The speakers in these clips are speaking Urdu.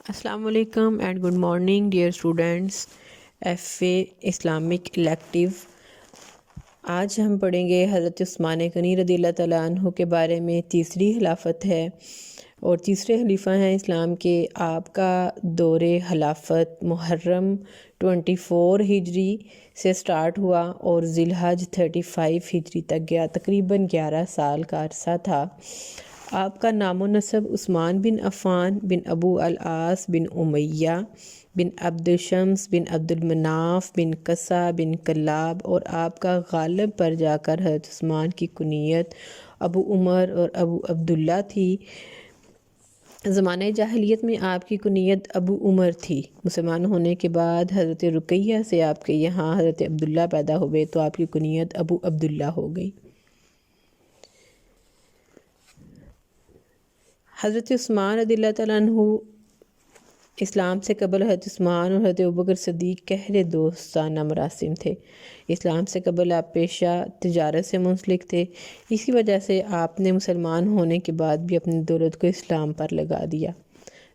السلام علیکم and good morning dear students. F A Islamic elective. آج ہم پڑھیں گے حضرت عثمان غنی رضی اللہ تعالیٰ عنہ کے بارے میں. تیسری خلافت ہے اور تیسرے خلیفہ ہیں اسلام کے. آپ کا دور خلافت محرم 24 ہجری سے سٹارٹ ہوا اور ذی الحج 35 ہجری تک گیا. تقریباً 11 سال کا عرصہ تھا. آپ کا نام و نسب عثمان بن عفان بن ابو العاص بن امیہ بن عبد شمس بن عبد المناف بن قصہ بن کلاب، اور آپ کا غالب پر جا کر حضرت عثمان کی کنیت ابو عمر اور ابو عبداللہ تھی. زمانہ جاہلیت میں آپ کی کنیت ابو عمر تھی. مسلمان ہونے کے بعد حضرت رقیہ سے آپ کے یہاں حضرت عبداللہ پیدا ہوئے تو آپ کی کنیت ابو عبداللہ ہو گئی. حضرت عثمان رضی اللہ تعالیٰ عنہ اسلام سے قبل حضرت عثمان اور حضرت ابوبکر صدیق گہرے دوستانہ مراسم تھے. اسلام سے قبل آپ پیشہ تجارت سے منسلک تھے. اسی وجہ سے آپ نے مسلمان ہونے کے بعد بھی اپنی دولت کو اسلام پر لگا دیا.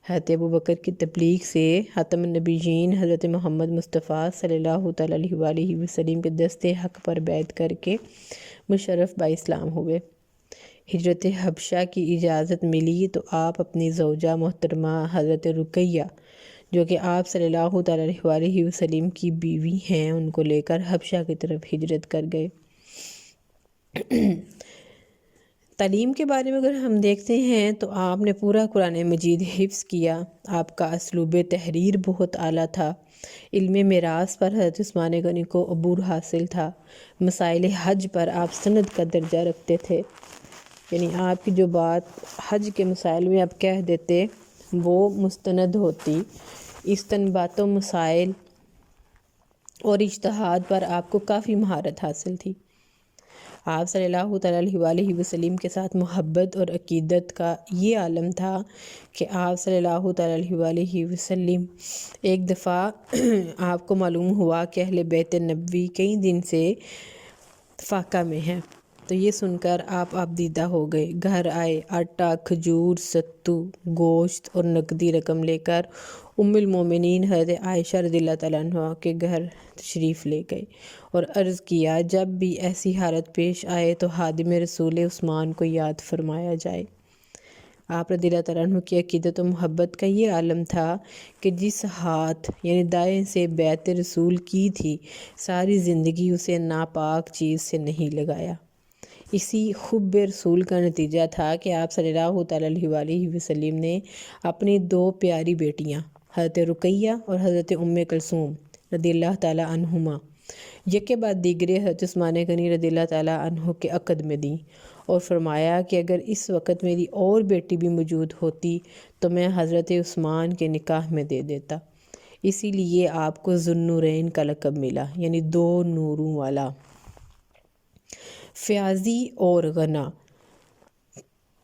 حضرت ابوبکر کی تبلیغ سے خاتم النبیین حضرت محمد مصطفیٰ صلی اللہ تعالیٰ علیہ وآلہ وسلم کے دست حق پر بیعت کر کے مشرف با اسلام ہوئے. ہجرت حبشہ کی اجازت ملی تو آپ اپنی زوجہ محترمہ حضرت رقیہ، جو کہ آپ صلی اللہ تعالیٰ علیہ وآلہ وسلم کی بیوی ہیں، ان کو لے کر حبشہ کی طرف ہجرت کر گئے. تعلیم کے بارے میں اگر ہم دیکھتے ہیں تو آپ نے پورا قرآن مجید حفظ کیا. آپ کا اسلوب تحریر بہت اعلیٰ تھا. علم میراث پر حضرت عثمان غنی کو عبور حاصل تھا. مسائل حج پر آپ سند کا درجہ رکھتے تھے، یعنی آپ کی جو بات حج کے مسائل میں آپ کہہ دیتے وہ مستند ہوتی. استنباط و مسائل اور اجتہاد پر آپ کو کافی مہارت حاصل تھی. آپ صلی اللہ تعالیٰ علیہ وآلہ وسلم کے ساتھ محبت اور عقیدت کا یہ عالم تھا کہ آپ صلی اللہ تعالیٰ علیہ وآلہ وسلم ایک دفعہ آپ کو معلوم ہوا کہ اہل بیت نبوی کئی دن سے فاقہ میں ہیں، تو یہ سن کر آپ دیدہ ہو گئے. گھر آئے، آٹا، کھجور، ستو، گوشت اور نقدی رقم لے کر ام المومنین حضرت عائشہ رضی اللہ تعالیٰ عنہ کے گھر تشریف لے گئے اور عرض کیا جب بھی ایسی حالت پیش آئے تو خادم رسول عثمان کو یاد فرمایا جائے. آپ رضی اللہ تعالیٰ عنہ کی عقیدت و محبت کا یہ عالم تھا کہ جس ہاتھ یعنی دائیں سے بیعت رسول کی تھی، ساری زندگی اسے ناپاک چیز سے نہیں لگایا. اسی حب رسول کا نتیجہ تھا کہ آپ صلی اللہ تعالیٰ علیہ وآلہ وسلم نے اپنی 2 پیاری بیٹیاں حضرت رقیہ اور حضرت ام کلثوم رضی اللہ تعالیٰ عنہما یکے بعد دیگرے حضرت عثمان غنی رضی اللہ تعالیٰ عنہ کے عقد میں دیں اور فرمایا کہ اگر اس وقت میری اور بیٹی بھی موجود ہوتی تو میں حضرت عثمان کے نکاح میں دے دیتا. اسی لیے آپ کو ذو النورین کا لقب ملا، یعنی 2 نوروں والا. فیاضی اور غنا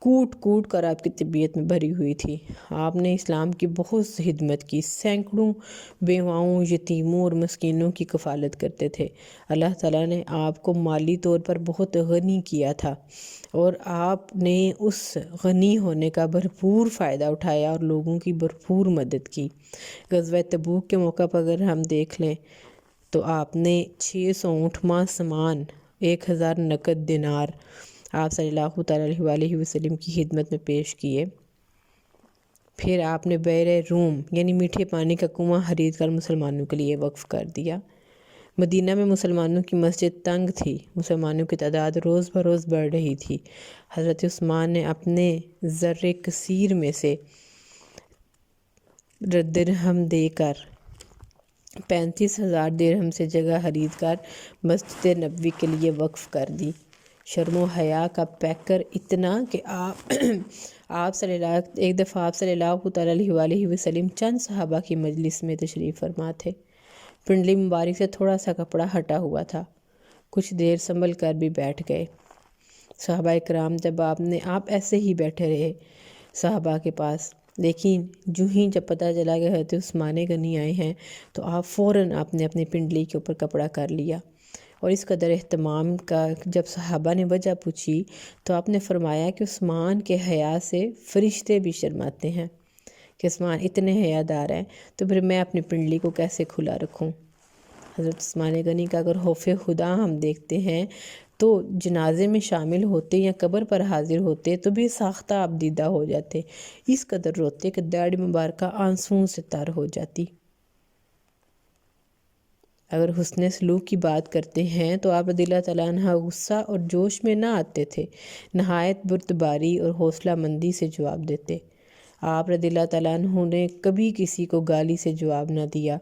کوٹ کوٹ کر آپ کی طبیعت میں بھری ہوئی تھی. آپ نے اسلام کی بہت خدمت کی. سینکڑوں بیواؤں، یتیموں اور مسکینوں کی کفالت کرتے تھے. اللہ تعالیٰ نے آپ کو مالی طور پر بہت غنی کیا تھا اور آپ نے اس غنی ہونے کا بھرپور فائدہ اٹھایا اور لوگوں کی بھرپور مدد کی. غزوہ تبوک کے موقع پر اگر ہم دیکھ لیں تو آپ نے 600 اونٹواں سامان، 1000 نقد دینار آپ صلی اللہ تعالیٰ علیہ وآلہ وسلم کی خدمت میں پیش کیے. پھر آپ نے بئر روم یعنی میٹھے پانی کا کنواں خرید کر مسلمانوں کے لیے وقف کر دیا. مدینہ میں مسلمانوں کی مسجد تنگ تھی. مسلمانوں کی تعداد روز بروز بڑھ رہی تھی. حضرت عثمان نے اپنے زر کثیر میں سے درہم دے کر 35,000 درہم سے جگہ خرید کر مسجد نبوی کے لیے وقف کر دی. شرم و حیا کا پیکر اتنا کہ ایک دفعہ آپ صلی اللہ تعالیٰ علیہ وآلہ وسلم چند صحابہ کی مجلس میں تشریف فرما تھے. پنڈلی مبارک سے تھوڑا سا کپڑا ہٹا ہوا تھا. کچھ دیر سنبھل کر بھی بیٹھ گئے. صحابہ کرام آپ ایسے ہی بیٹھے رہے صحابہ کے پاس، لیکن جب پتہ چلا کہ حضرت عثمان غنی آئے ہیں تو آپ فوراً نے اپنی پنڈلی کے اوپر کپڑا کر لیا. اور اس قدر اہتمام کا جب صحابہ نے وجہ پوچھی تو آپ نے فرمایا کہ عثمان کے حیا سے فرشتے بھی شرماتے ہیں. کہ عثمان اتنے حیادار ہیں تو پھر میں اپنی پنڈلی کو کیسے کھلا رکھوں۔ حضرت عثمان غنی کا اگر خوف خدا ہم دیکھتے ہیں تو جنازے میں شامل ہوتے یا قبر پر حاضر ہوتے تو بھی ساختہ ابدیدہ ہو جاتے، اس قدر روتے کہ داڑھی مبارکہ آنسوؤں سے تر ہو جاتی۔ اگر حسن سلوک کی بات کرتے ہیں تو آپ رضی اللہ تعالیٰ عنہ غصہ اور جوش میں نہ آتے تھے، نہایت بردباری اور حوصلہ مندی سے جواب دیتے۔ آپ رضی اللہ تعالیٰ عنہ نے کبھی کسی کو گالی سے جواب نہ دیا،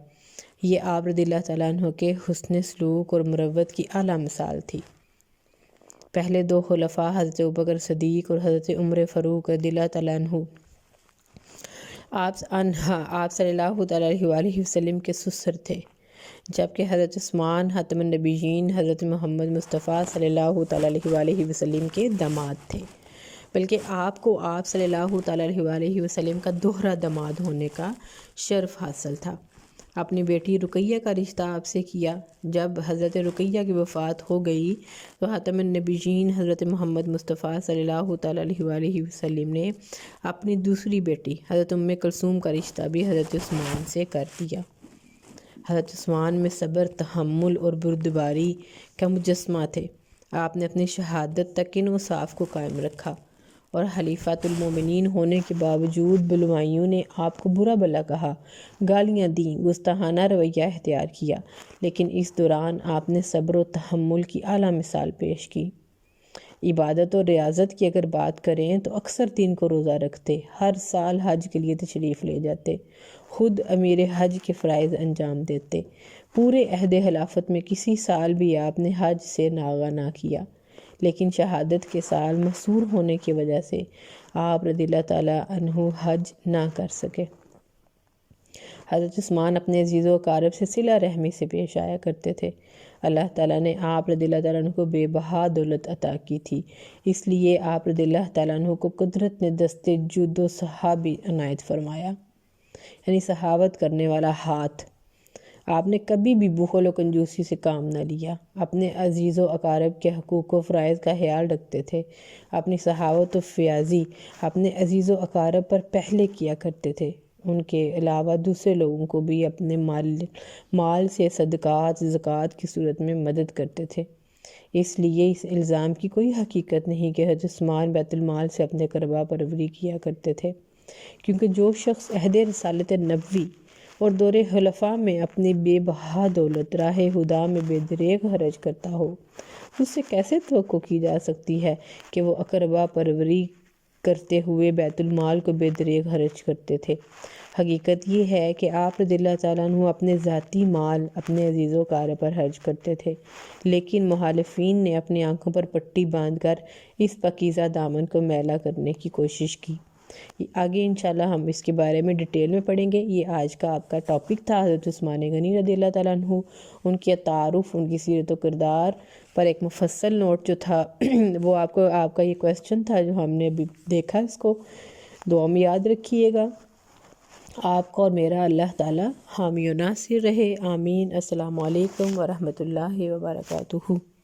یہ آپ رضی اللہ تعالیٰ عنہ کے حسن سلوک اور مروت کی اعلیٰ مثال تھی۔ پہلے دو خلفاء حضرت ابوبکر صدیق اور حضرت عمر فاروق رضی اللہ تعالیٰ عنہ آپ صلی اللہ تعالیٰ علیہ وآلہ وسلم کے سسر تھے، جبکہ حضرت عثمان خاتم النبیین حضرت محمد مصطفیٰ صلی اللہ تعالیٰ علیہ وآلہ وسلم کے داماد تھے، بلکہ آپ کو آپ صلی اللہ تعالیٰ علیہ وآلہ وسلم کا دوہرا داماد ہونے کا شرف حاصل تھا۔ اپنی بیٹی رقیہ کا رشتہ آپ سے کیا۔ جب حضرت رقیہ کی وفات ہو گئی تو خاتم النبیین حضرت محمد مصطفیٰ صلی اللہ تعالیٰ علیہ وآلہ وسلم نے اپنی دوسری بیٹی حضرت ام کلثوم کا رشتہ بھی حضرت عثمان سے کر دیا۔ حضرت عثمان میں صبر، تحمل اور بردباری کا مجسمہ تھے۔ آپ نے اپنی شہادت تک ان اوصاف کو قائم رکھا، اور خلیفۃ المومنین ہونے کے باوجود بلوائیوں نے آپ کو برا بھلا کہا، گالیاں دیں، گستاخانہ رویہ اختیار کیا، لیکن اس دوران آپ نے صبر و تحمل کی اعلیٰ مثال پیش کی۔ عبادت اور ریاضت کی اگر بات کریں تو اکثر 3 کو روزہ رکھتے، ہر سال حج کے لیے تشریف لے جاتے، خود امیر حج کے فرائض انجام دیتے۔ پورے عہد خلافت میں کسی سال بھی آپ نے حج سے ناغہ نہ کیا، لیکن شہادت کے سال محصور ہونے کی وجہ سے آپ رضی اللہ تعالیٰ عنہ حج نہ کر سکے۔ حضرت عثمان اپنے عزیز و اقارب سے صلہ رحمی سے پیش آیا کرتے تھے۔ اللہ تعالیٰ نے آپ رضی اللہ تعالیٰ عنہ کو بے بہا دولت عطا کی تھی، اس لیے آپ رضی اللہ تعالیٰ عنہ کو قدرت نے دست جود و صحابی عنایت فرمایا، یعنی صحابت کرنے والا ہاتھ۔ آپ نے کبھی بھی بخل و کنجوسی سے کام نہ لیا، اپنے عزیز و اقارب کے حقوق و فرائض کا خیال رکھتے تھے۔ اپنی سخاوت و فیاضی اپنے عزیز و اقارب پر پہلے کیا کرتے تھے، ان کے علاوہ دوسرے لوگوں کو بھی اپنے مال سے صدقات، زکوٰۃ کی صورت میں مدد کرتے تھے۔ اس لیے اس الزام کی کوئی حقیقت نہیں کہ حضرت عثمان بیت المال سے اپنے قربا پروری کیا کرتے تھے، کیونکہ جو شخص عہد رسالت نبوی اور دور خلفاء میں اپنی بے بہا دولت راہ خدا میں بے دریغ خرچ کرتا ہو، اس سے کیسے توقع کی جا سکتی ہے کہ وہ اقربا پروری کرتے ہوئے بیت المال کو بے دریغ خرچ کرتے تھے۔ حقیقت یہ ہے کہ آپ رضی اللہ تعالیٰ عنہ اپنے ذاتی مال اپنے عزیز و اقارب پر خرچ کرتے تھے، لیکن مخالفین نے اپنی آنکھوں پر پٹی باندھ کر اس پاکیزہ دامن کو میلا کرنے کی کوشش کی۔ آگے انشاءاللہ ہم اس کے بارے میں ڈیٹیل میں پڑھیں گے۔ یہ آج کا آپ کا ٹاپک تھا حضرت عثمان غنی رضی اللہ تعالیٰ عنہ، ان کے تعارف، ان کی سیرت و کردار پر ایک مفصل نوٹ جو تھا وہ آپ کا یہ کویسچن تھا جو ہم نے ابھی دیکھا، اس کو دعا میں یاد رکھیے گا۔ آپ کا اور میرا اللہ تعالیٰ حامی و ناصر رہے، آمین۔ السلام علیکم ورحمۃ اللہ وبرکاتہ۔